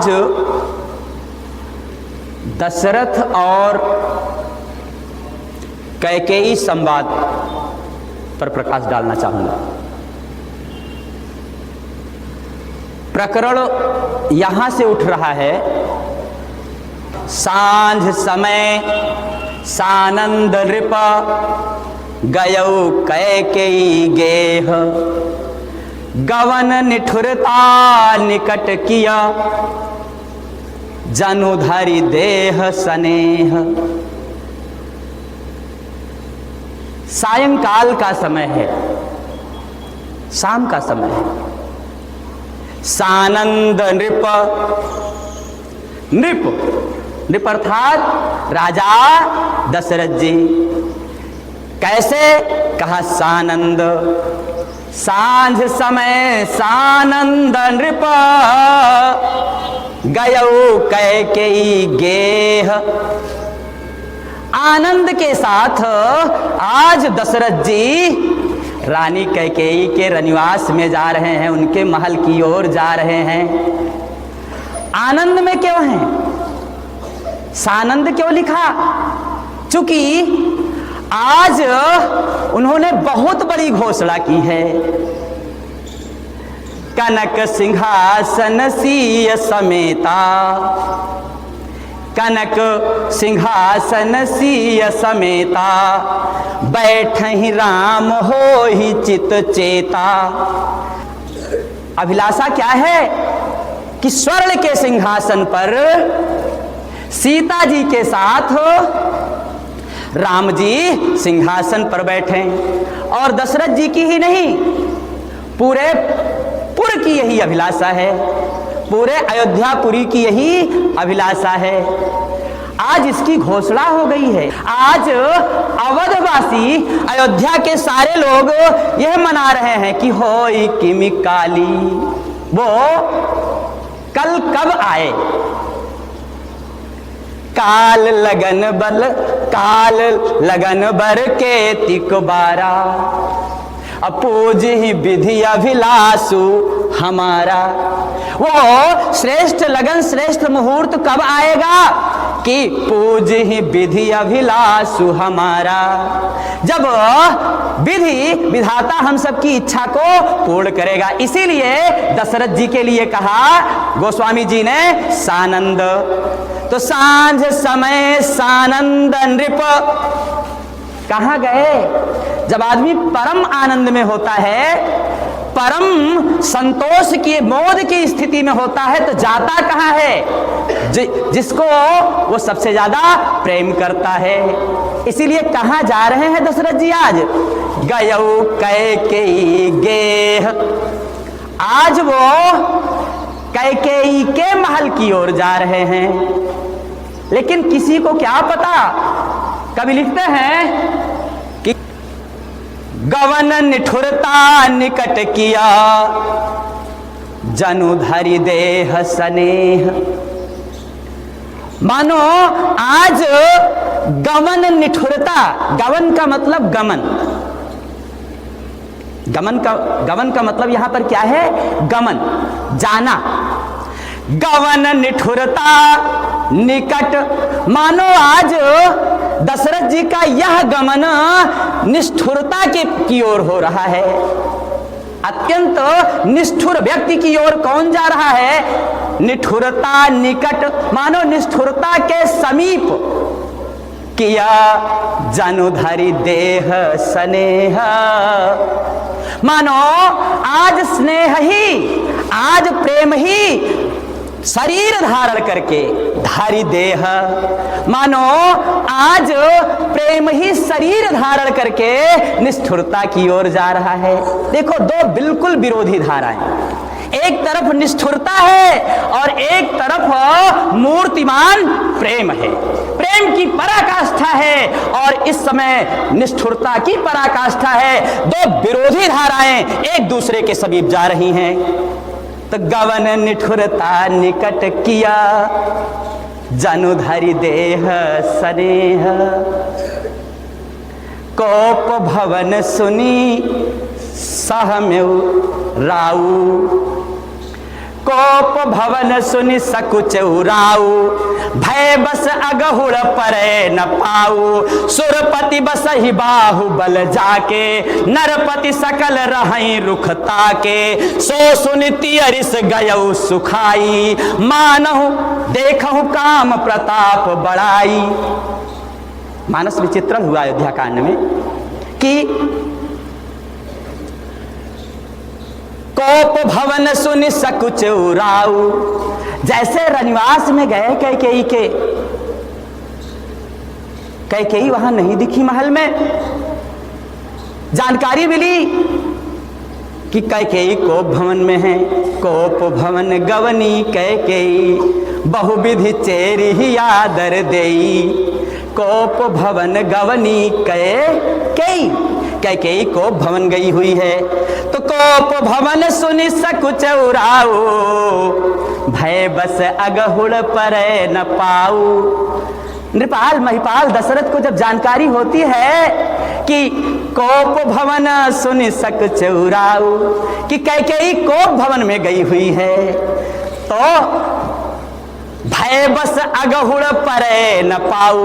आज दशरथ और कैकेयी संवाद पर प्रकाश डालना चाहूंगा। प्रकरण यहां से उठ रहा है। सांझ समय सानंद नृप गयौ कैकेयी गेह, गवन निठुरता निकट किया, जनु धरि देह स्नेह। सायंकाल का समय है, शाम का समय है। सानंद नृप, नृप अर्थात राजा दशरथ जी। कैसे? कहा सानंद, सांझ समय सानंद नृप गयौ कैकेयी गेह। आनंद के साथ आज दशरथ जी रानी कैकेयी के रनिवास में जा रहे हैं, उनके महल की ओर जा रहे हैं। आनंद में क्यों हैं? सानंद क्यों लिखा? चूंकि आज उन्होंने बहुत बड़ी घोषणा की है। कनक सिंहासन सीय समेता, कनक सिंहासन सीय समेता, बैठहि राम होहि चित चेता। अभिलाषा क्या है कि स्वर्ण के सिंहासन पर सीता जी के साथ राम जी सिंहासन पर बैठे। और दशरथ जी की ही नहीं, पूरे पुर की यही अभिलाषा है, पूरे अयोध्यापुरी की यही अभिलाषा है। आज इसकी घोषणा हो गई है। आज अवधवासी, अयोध्या के सारे लोग यह मना रहे हैं कि होई किमि काली, वो कल कब आए। काल लगन बर के तिक बारा, अपूज ही विधि अभिलाषु हमारा। वो श्रेष्ठ लगन, श्रेष्ठ मुहूर्त कब आएगा कि पूज ही विधि अभिलाषु हमारा, जब विधि विधाता हम सबकी इच्छा को पूर्ण करेगा। इसीलिए दशरथ जी के लिए कहा गोस्वामी जी ने सानंद। तो सांझ समय सानंद नृप, कहाँ गए? जब आदमी परम आनंद में होता है, परम संतोष की, मोद की स्थिति में होता है, तो जाता कहाँ है? जिसको वो सबसे ज्यादा प्रेम करता है। इसीलिए कहाँ जा रहे हैं दशरथ जी आज? गयौ कैकेयी गेह। आज वो कैकेयी के महल की ओर जा रहे हैं। लेकिन किसी को क्या पता, कवि लिखते हैं कि गवन निठुरता निकट किया, जनु धरि देह स्नेह। मानो आज गवन निठुरता, गवन का मतलब गमन, गमन का मतलब यहां पर क्या है? गमन, जाना। गवन निठुरता निकट, मानो आज दशरथ जी का यह गमन निष्ठुरता की ओर हो रहा है। अत्यंत निष्ठुर व्यक्ति की ओर कौन जा रहा है? निठुरता निकट, मानो निष्ठुरता के समीप। किया जनु धरि देह स्नेह, मानो आज स्नेह ही, आज प्रेम ही शरीर धारण करके, धारी देह, मानो आज प्रेम ही शरीर धारण करके निष्ठुरता की ओर जा रहा है। देखो, दो बिल्कुल विरोधी धाराएं। एक तरफ निष्ठुरता है और एक तरफ मूर्तिमान प्रेम है। प्रेम की पराकाष्ठा है और इस समय निष्ठुरता की पराकाष्ठा है। दो विरोधी धाराएं एक दूसरे के समीप जा रही हैं। तो गवन निठुरता निकट किया, जनु धरि देह स्नेह। कोप भवन सुनी सहमेउ राऊ, कोप भवन सुनि सकुच उराऊ, भय बस अगहुड़ परे न पाऊ। सुरपति बसहि बाहु बल जाके, नरपति सकल रहई रुख ताके। सो सुनिति अरिस गयऊ सुखाई, मानहु देखहु काम प्रताप बड़ाई। मानस विचित्र हुआ अयोध्या कांड में कि कोप भवन सुनि सकुच उराऊ, जैसे रनिवास में गए कैकेयी वहां नहीं दिखी महल में। जानकारी मिली कि कैकेयी कोप भवन में है। कोप भवन गवनी कैकेयी, बहुविधि चेरी ही आदर देई। कोप भवन गवनी कैकेयी कोप भवन गई हुई है। तो कोप भवन सुनि सकुच उराऊ, भय बस अगहुड़ परे न पाऊ। नृपाल महिपाल दशरथ को जब जानकारी होती है कि कोप भवन सुनि सकुच उराऊ, कि कैकेयी कोप भवन में गई हुई है, तो भय बस अगहुड़ परे न पाऊ।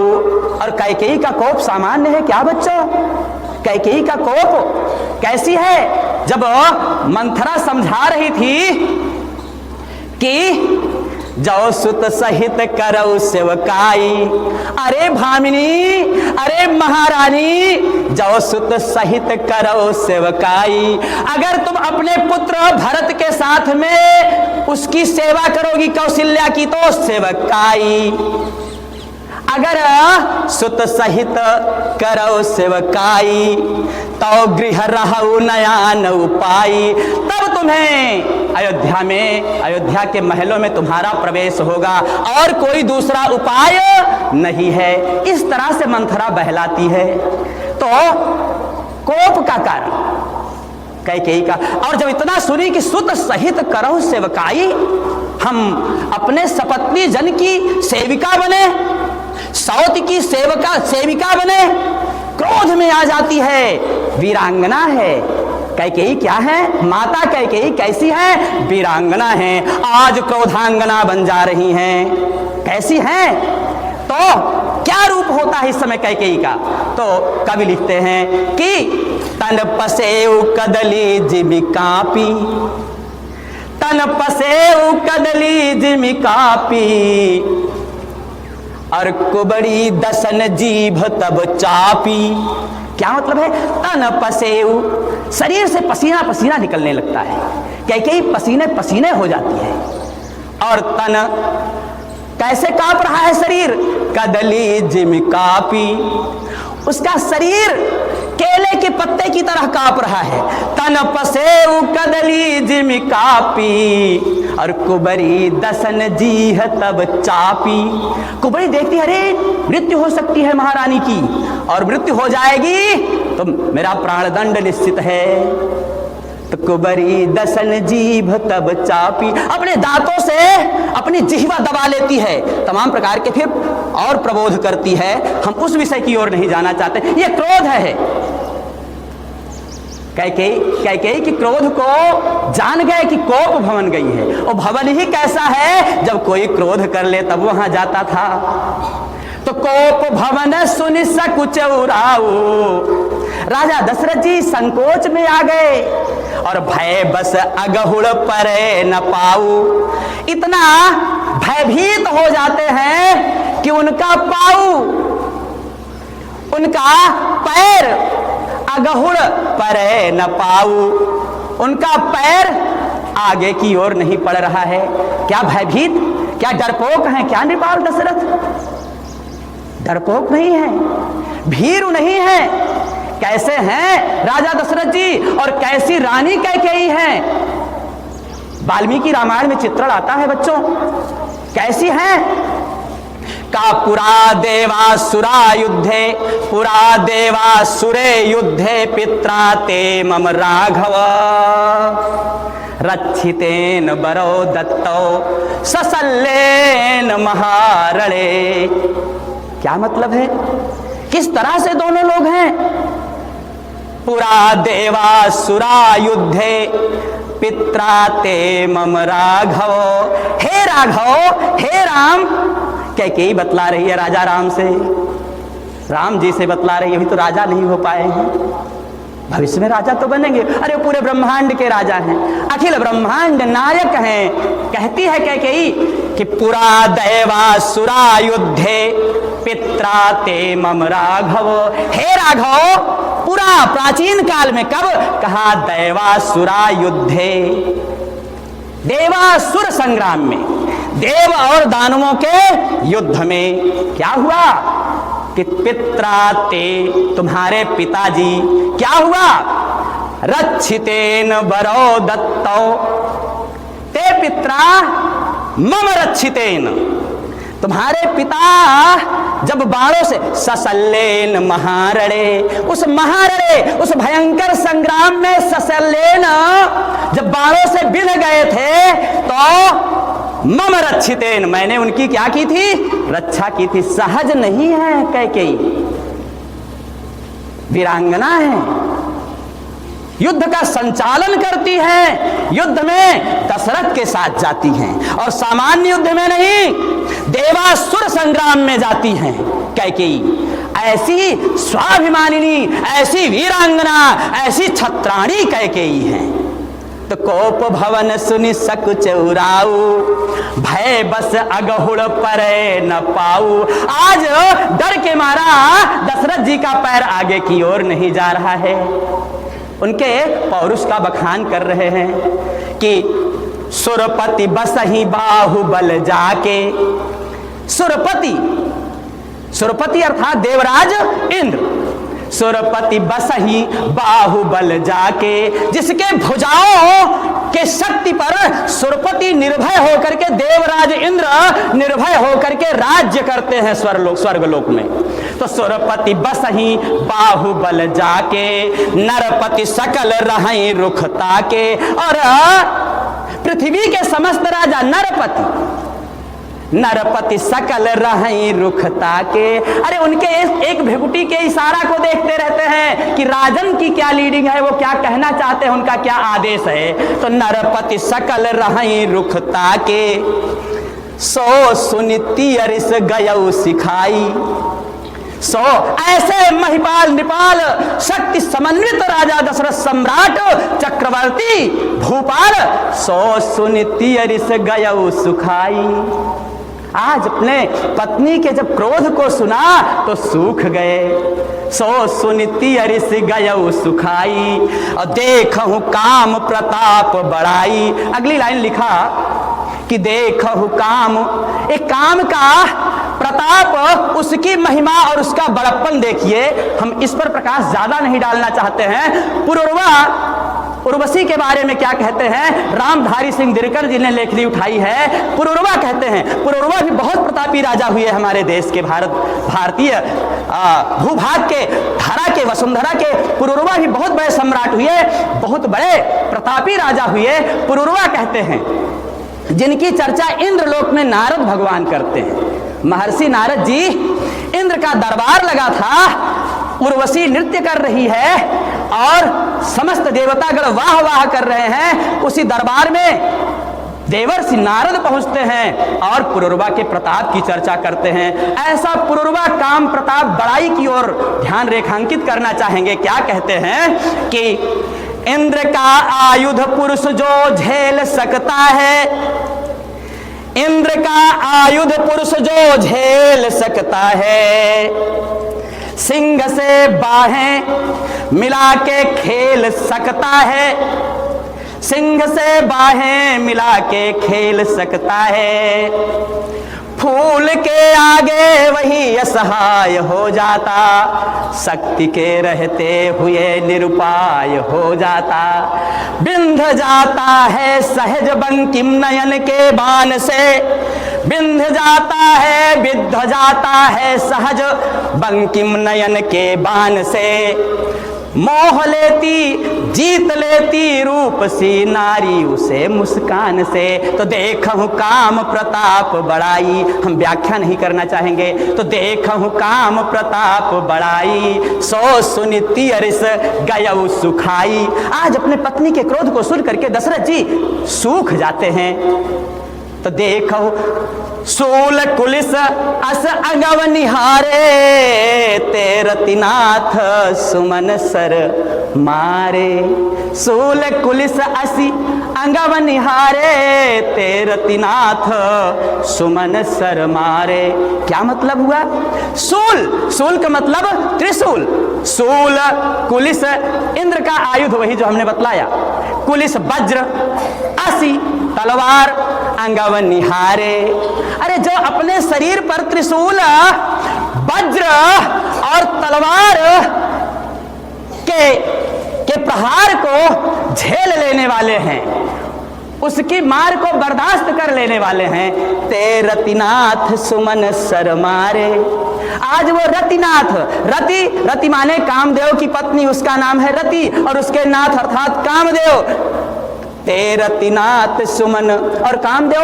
और कैकेयी का कोप सामान्य है क्या बच्चों? कैकेयी का कोप कैसी है? जब मंथरा समझा रही थी कि जो सुत सहित करऊ सेवकाई, अरे भामिनी, अरे महारानी, जो सुत सहित करऊ सेवकाई, अगर तुम अपने पुत्र भरत के साथ में उसकी सेवा करोगी कौशल्या की तो सेवकाई। अगर सुत सहित करो सेवकाई, तो गृह रहु नयान उपाई। तब तुम्हें अयोध्या के महलों में तुम्हारा प्रवेश होगा, और कोई दूसरा उपाय नहीं है। इस तरह से मंथरा बहलाती है। तो कोप का कारण कैकेयी का। और जब इतना सुनी कि सुत सहित करहु सेवकाई, हम अपने सपत्नी जन की सेविका बने, सौत की सेविका बने, क्रोध में आ जाती है। वीरांगना है कैकेयी, क्या है? माता कैकेयी कैसी है? वीरांगना है। आज क्रोधांगना बन जा रही हैं। कैसी हैं? तो क्या रूप होता है इस समय कैकेयी का? तो कवि लिखते हैं कि तन पसेउ कदली जिमि कापी, तन पसेउ कदली जिमि कापी, और कुबड़ी दसन जीभ तब चापी। क्या मतलब है? तन पसेउ, शरीर से पसीना पसीना निकलने लगता है। कैकेयी पसीने पसीने हो जाती है। और तन कैसे कांप रहा है शरीर? कदली जिमि कापी, उसका शरीर केले के पत्ते की तरह कांप रहा है। तन पसेउ कदली जिमि कापी, और कुबरी दसन जीह तब चापी। कुबरी देखती है, अरे मृत्यु हो सकती है महारानी की, और मृत्यु हो जाएगी तो मेरा प्राणदंड निश्चित है। तो कुबरी दसन जीभ तब चापी, अपने दांतों से अपनी जिह्वा दबा लेती है, तमाम प्रकार के फिर और प्रबोध करती है। हम उस विषय की ओर नहीं जाना चाहते। ये क्रोध है। कैकेयी कि क्रोध को जान गए कि कोप भवन गई है। और भवन ही कैसा है? जब कोई क्रोध कर ले तब वहां जाता था। तो कोप भवन सुनि सकुच उराऊ, राजा दशरथ जी संकोच में आ गए और भय बस अगहुड़ परे न पाऊ। इतना भयभीत हो जाते हैं कि उनका पाऊ, उनका पैर अगहुड़ परे न पाऊ, उनका पैर आगे की ओर नहीं पड़ रहा है। क्या भयभीत, क्या डरपोक हैं क्या नृपाल दशरथ? डरपोक नहीं है, भीरू नहीं है। कैसे हैं राजा दशरथ जी और कैसी रानी कैकेयी हैं? वाल्मीकि रामायण में चित्रण आता है बच्चों, कैसी हैं? का पुरा देवासुरा युद्धे, पुरा देवासुरे युद्धे, पित्रा ते मम राघव, रक्षितेन बरो दत्तो ससल्लेन महारणे। क्या मतलब है? किस तरह से दोनों लोग हैं? पुरा देवासुरा युद्धे, पित्रा ते मम राघव। हे राघव, हे राम, कैकेयी बतला रही है राजा राम से, राम जी से बतला रही है, अभी तो राजा नहीं हो पाए हैं, भविष्य में राजा तो बनेंगे। अरे पूरे ब्रह्मांड के राजा हैं, अखिल ब्रह्मांड नायक हैं। कहती है कैकेयी कि पुरा दैवासुरा युद्धे पित्रा ते मम राघव। हे राघव, पूरा प्राचीन काल में, कब? कहा दैवासुरा युद्धे, देवासुर संग्राम में, देव और दानवों के युद्ध में क्या हुआ कि पित्रा ते, तुम्हारे पिताजी, क्या हुआ? रक्षितेन वरो दत्तो ते पित्रा मम रक्षितेन, तुम्हारे पिता जब बाणों से, ससल्लेन महारणे, उस महारणे, उस भयंकर संग्राम में ससल्लेन जब बाणों से बिन गए थे तो मम रक्षितेन, मैंने उनकी क्या की थी? रक्षा की थी। सहज नहीं है कैकेयी, वीरांगना है, युद्ध का संचालन करती हैं, युद्ध में दशरथ के साथ जाती हैं और सामान्य युद्ध में नहीं, देवासुर संग्राम में जाती हैं कैकेयी। ऐसी स्वाभिमानिनी, ऐसी वीरांगना, ऐसी छत्राणी कैकेयी हैं। तो कोप भवन सुनि सक चौराऊ, भय बस अगहुड़ परे न पाऊ। आज डर के मारा दशरथ जी का पैर आगे की ओर नहीं जा रहा है। उनके पौरुष का बखान कर रहे हैं कि सुरपति बसहि बाहुबल जाके, सुरपति, सुरपति अर्थात देवराज इंद्र, सुरपति बसहि बाहुबल जाके, जिसके भुजाओं के शक्ति पर सुरपति निर्भय होकर के, देवराज इंद्र निर्भय होकर के राज्य करते हैं स्वर्गलोक में। तो सुरपति बसहि बाहुबल जाके, नरपति सकल रहै रुख ताके। और पृथ्वी के समस्त राजा नरपति सकल रहै रुख ताके। अरे उनके एक भृकुटी के इशारा को देखते रहते हैं कि राजन की क्या लीडिंग है, वो क्या कहना चाहते हैं, उनका क्या आदेश है। तो नरपति सकल रहै रुख ताके, सो सुनिति अरिस गयौ सिखाई। सो ऐसे महिपाल निपाल शक्ति समन्वित राजा दशरथ सम्राट चक्रवर्ती भूपाल, सो सुनिति अरिस गयौ सुखाई। आज अपने पत्नी के जब क्रोध को सुना तो सूख गए। सो सुनिति अरिस गयौ सुखाई, और देखहु काम प्रताप बढ़ाई। अगली लाइन लिखा कि देखहु काम, एक काम का प्रताप, उसकी महिमा और उसका बड़प्पन देखिए। हम इस पर प्रकाश ज्यादा नहीं डालना चाहते हैं। पुरुरवा, उर्वशी के बारे में क्या कहते हैं, रामधारी सिंह दिनकर जी ने लेखनी उठाई है। पुरुरवा कहते हैं, पुरुरवा भी बहुत प्रतापी राजा हुए हमारे देश के, भारतीय भूभाग के, धरा के, वसुंधरा के पुरुरवा भी बहुत बड़े सम्राट हुए, बहुत बड़े प्रतापी राजा हुए। पुरुरवा कहते हैं जिनकी चर्चा इंद्रलोक में नारद भगवान करते हैं। महर्षि नारद जी, इंद्र का दरबार लगा था, उर्वशी नृत्य कर रही है और समस्त देवतागण वाह वाह कर रहे हैं। उसी दरबार में देवर्षि नारद पहुंचते हैं और पुरुरवा के प्रताप की चर्चा करते हैं। ऐसा पुरुरवा काम प्रताप बड़ाई की ओर ध्यान रेखांकित करना चाहेंगे। क्या कहते हैं कि इंद्र का आयुध पुरुष जो झेल सकता है, इंद्र का आयुध पुरुष जो झेल सकता है, सिंह से बाहें मिला के खेल सकता है, सिंह से बाहें मिला के खेल सकता है। फूल के आगे वही असहाय हो जाता, शक्ति के रहते हुए निरुपाय हो जाता। बिंध जाता है सहज बंकिम नयन के बाण से, बिंध जाता है, बिंध जाता है सहज बंकिम नयन के बाण से। मोह लेती जीत लेती रूप सी नारी उसे मुस्कान से। तो देखूं काम प्रताप बड़ाई, हम व्याख्या नहीं करना चाहेंगे। तो देखूं काम प्रताप बड़ाई, सो सुनिति अरिस गयऊ सुखाई। आज अपने पत्नी के क्रोध को सुन करके दशरथ जी सूख जाते हैं। तो देखो सूल कुलिस अस अगव निहारे, तेरतिनाथ सुमन सर मारे। सूल कुलिस असी अंगव निहारे, तेरतिनाथ सुमन सर मारे। क्या मतलब हुआ? सूल, सूल का मतलब त्रिशूल। सूल कुलिस इंद्र का आयुध, वही जो हमने बतलाया। कुलिस वज्र, असी तलवार, अंगव निहारे। अरे जो अपने शरीर पर त्रिशूल, वज्र और तलवार के प्रहार को झेल लेने वाले हैं, उसकी मार को बर्दाश्त कर लेने वाले हैं, ते रतिनाथ सुमन सर मारे। आज वो रतिनाथ, रति, रति माने कामदेव की पत्नी, उसका नाम है रति, और उसके नाथ अर्थात कामदेव। ते रतिनाथ सुमन, और कामदेव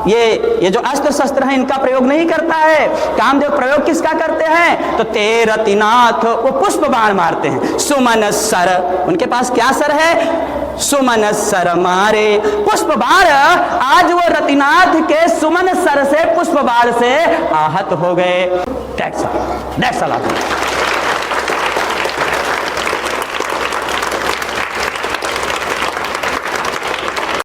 ये जो अस्त्र शस्त्र हैं इनका प्रयोग नहीं करता है। कामदेव प्रयोग किसका करते हैं? तो ते रतिनाथ वो पुष्प बाण मारते हैं। सुमन सर, उनके पास क्या सर है? सुमन सर मारे, पुष्प बाण। आज वो रतिनाथ के सुमन सर से, पुष्प बाण से आहत हो गए।